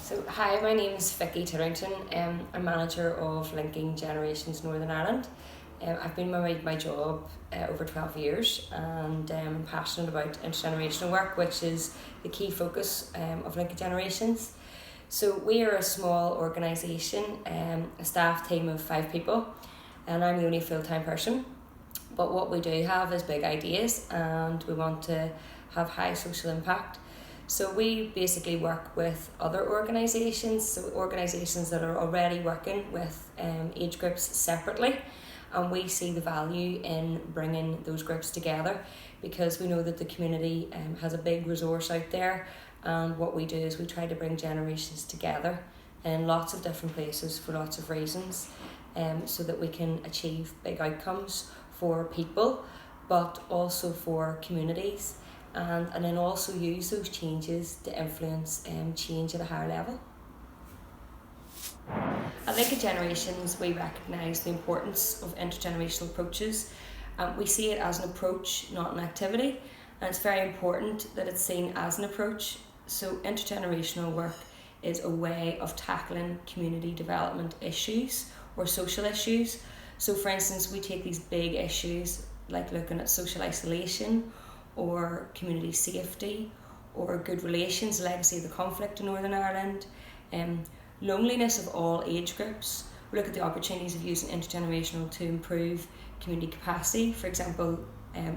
Hi, my name is Vicki Titterington. I'm manager of Linking Generations Northern Ireland. I've been my job over 12 years, and I'm passionate about intergenerational work, which is the key focus of Linking Generations. So we are a small organisation, a staff team of 5 people, and I'm the only full-time person. But what we do have is big ideas, and we want to have high social impact. So we basically work with other organisations, so organisations that are already working with age groups separately, and we see the value in bringing those groups together because we know that the community has a big resource out there, and what we do is we try to bring generations together in lots of different places for lots of reasons, so that we can achieve big outcomes for people but also for communities. And then also use those changes to influence change at a higher level. At Linking Generations, we recognise the importance of intergenerational approaches. We see it as an approach, not an activity, and it's very important that it's seen as an approach. So intergenerational work is a way of tackling community development issues or social issues. So for instance, we take these big issues like looking at social isolation, or community safety, or good relations, legacy of the conflict in Northern Ireland, loneliness of all age groups. We look at the opportunities of using intergenerational to improve community capacity, for example,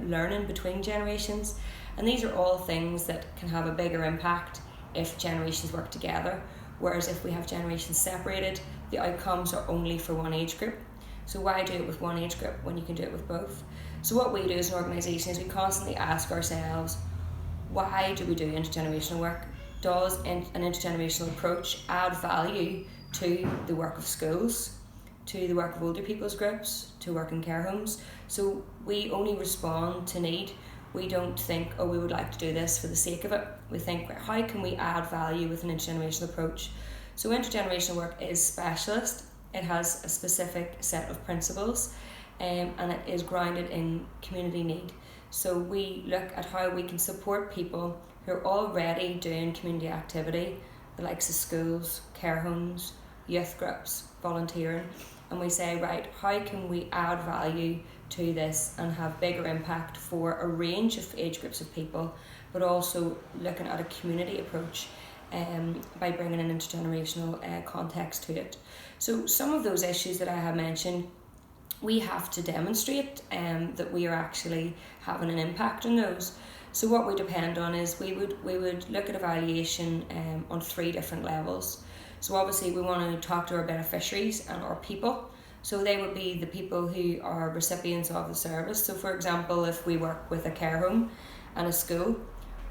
learning between generations. And these are all things that can have a bigger impact if generations work together, whereas if we have generations separated, the outcomes are only for one age group. So why do it with one age group when you can do it with both? So what we do as an organisation is we constantly ask ourselves, why do we do intergenerational work? Does an intergenerational approach add value to the work of schools, to the work of older people's groups, to work in care homes? So we only respond to need. We don't think, oh, we would like to do this for the sake of it. We think, how can we add value with an intergenerational approach? So intergenerational work is specialist. It has a specific set of principles, and it is grounded in community need. So we look at how we can support people who are already doing community activity, the likes of schools, care homes, youth groups, volunteering, and we say, right, how can we add value to this and have bigger impact for a range of age groups of people, but also looking at a community approach by bringing an intergenerational context to it. So some of those issues that I have mentioned, we have to demonstrate that we are actually having an impact on those. So what we depend on is we would look at evaluation on 3 different levels. So obviously we want to talk to our beneficiaries and our people. So they would be the people who are recipients of the service. So for example, if we work with a care home and a school,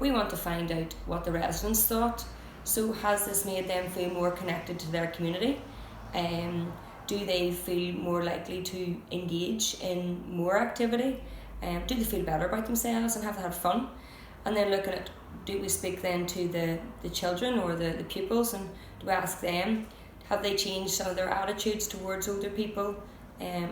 we want to find out what the residents thought. So has this made them feel more connected to their community? Do they feel more likely to engage in more activity? Do they feel better about themselves and have had fun? And then looking at, do we speak then to the children or the pupils, and do we ask them, have they changed some of their attitudes towards older people?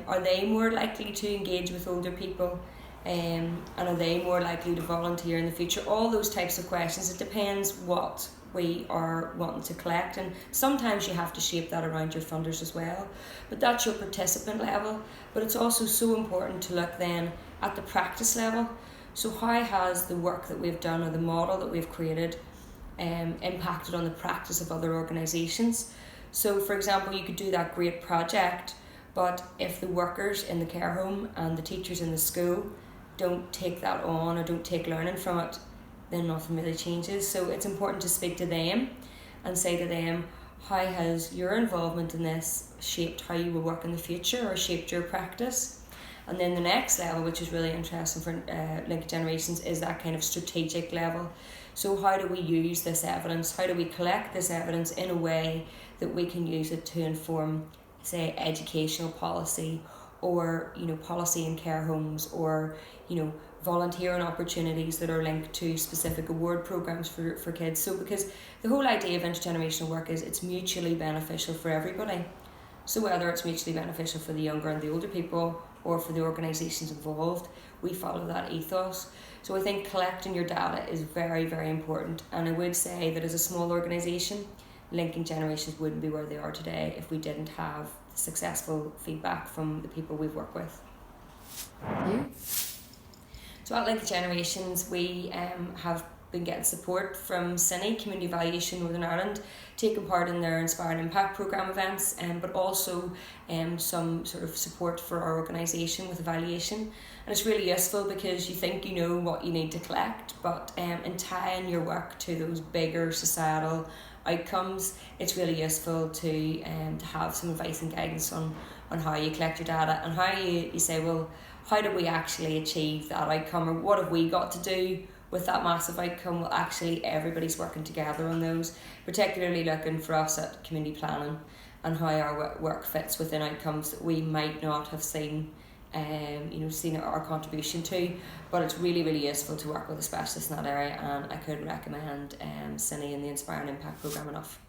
Are they more likely to engage with older people? And are they more likely to volunteer in the future? All those types of questions. It depends what we are wanting to collect, and sometimes you have to shape that around your funders as well, but that's your participant level. But it's also so important to look then at the practice level. So how has the work that we've done or the model that we've created impacted on the practice of other organisations? So for example, you could do that great project, but if the workers in the care home and the teachers in the school don't take that on or don't take learning from it, then nothing really changes. So it's important to speak to them and say to them, how has your involvement in this shaped how you will work in the future or shaped your practice? And then the next level, which is really interesting for Linking Generations, is that kind of strategic level. So how do we use this evidence? How do we collect this evidence in a way that we can use it to inform, say, educational policy, or policy in care homes, or volunteering opportunities that are linked to specific award programs for kids. So because the whole idea of intergenerational work is it's mutually beneficial for everybody. So whether it's mutually beneficial for the younger and the older people, or for the organisations involved, we follow that ethos. So I think collecting your data is very, very important. And I would say that as a small organisation, linking generations wouldn't be where they are today if we didn't have successful feedback from the people we've worked with. You? So at Linking Generations, we have been getting support from CENI, Community Evaluation Northern Ireland, taking part in their Inspire and Impact programme events, but also some sort of support for our organisation with evaluation. And it's really useful because you think you know what you need to collect, but in tying your work to those bigger societal outcomes, it's really useful to have some advice and guidance on how you collect your data and how you say, well, how did we actually achieve that outcome, or what have we got to do with that massive outcome? Well, actually everybody's working together on those, particularly looking for us at community planning and how our work fits within outcomes that we might not have seen seen our contribution to. But it's really, really useful to work with a specialist in that area, and I couldn't recommend CENI and the Inspire and Impact programme enough.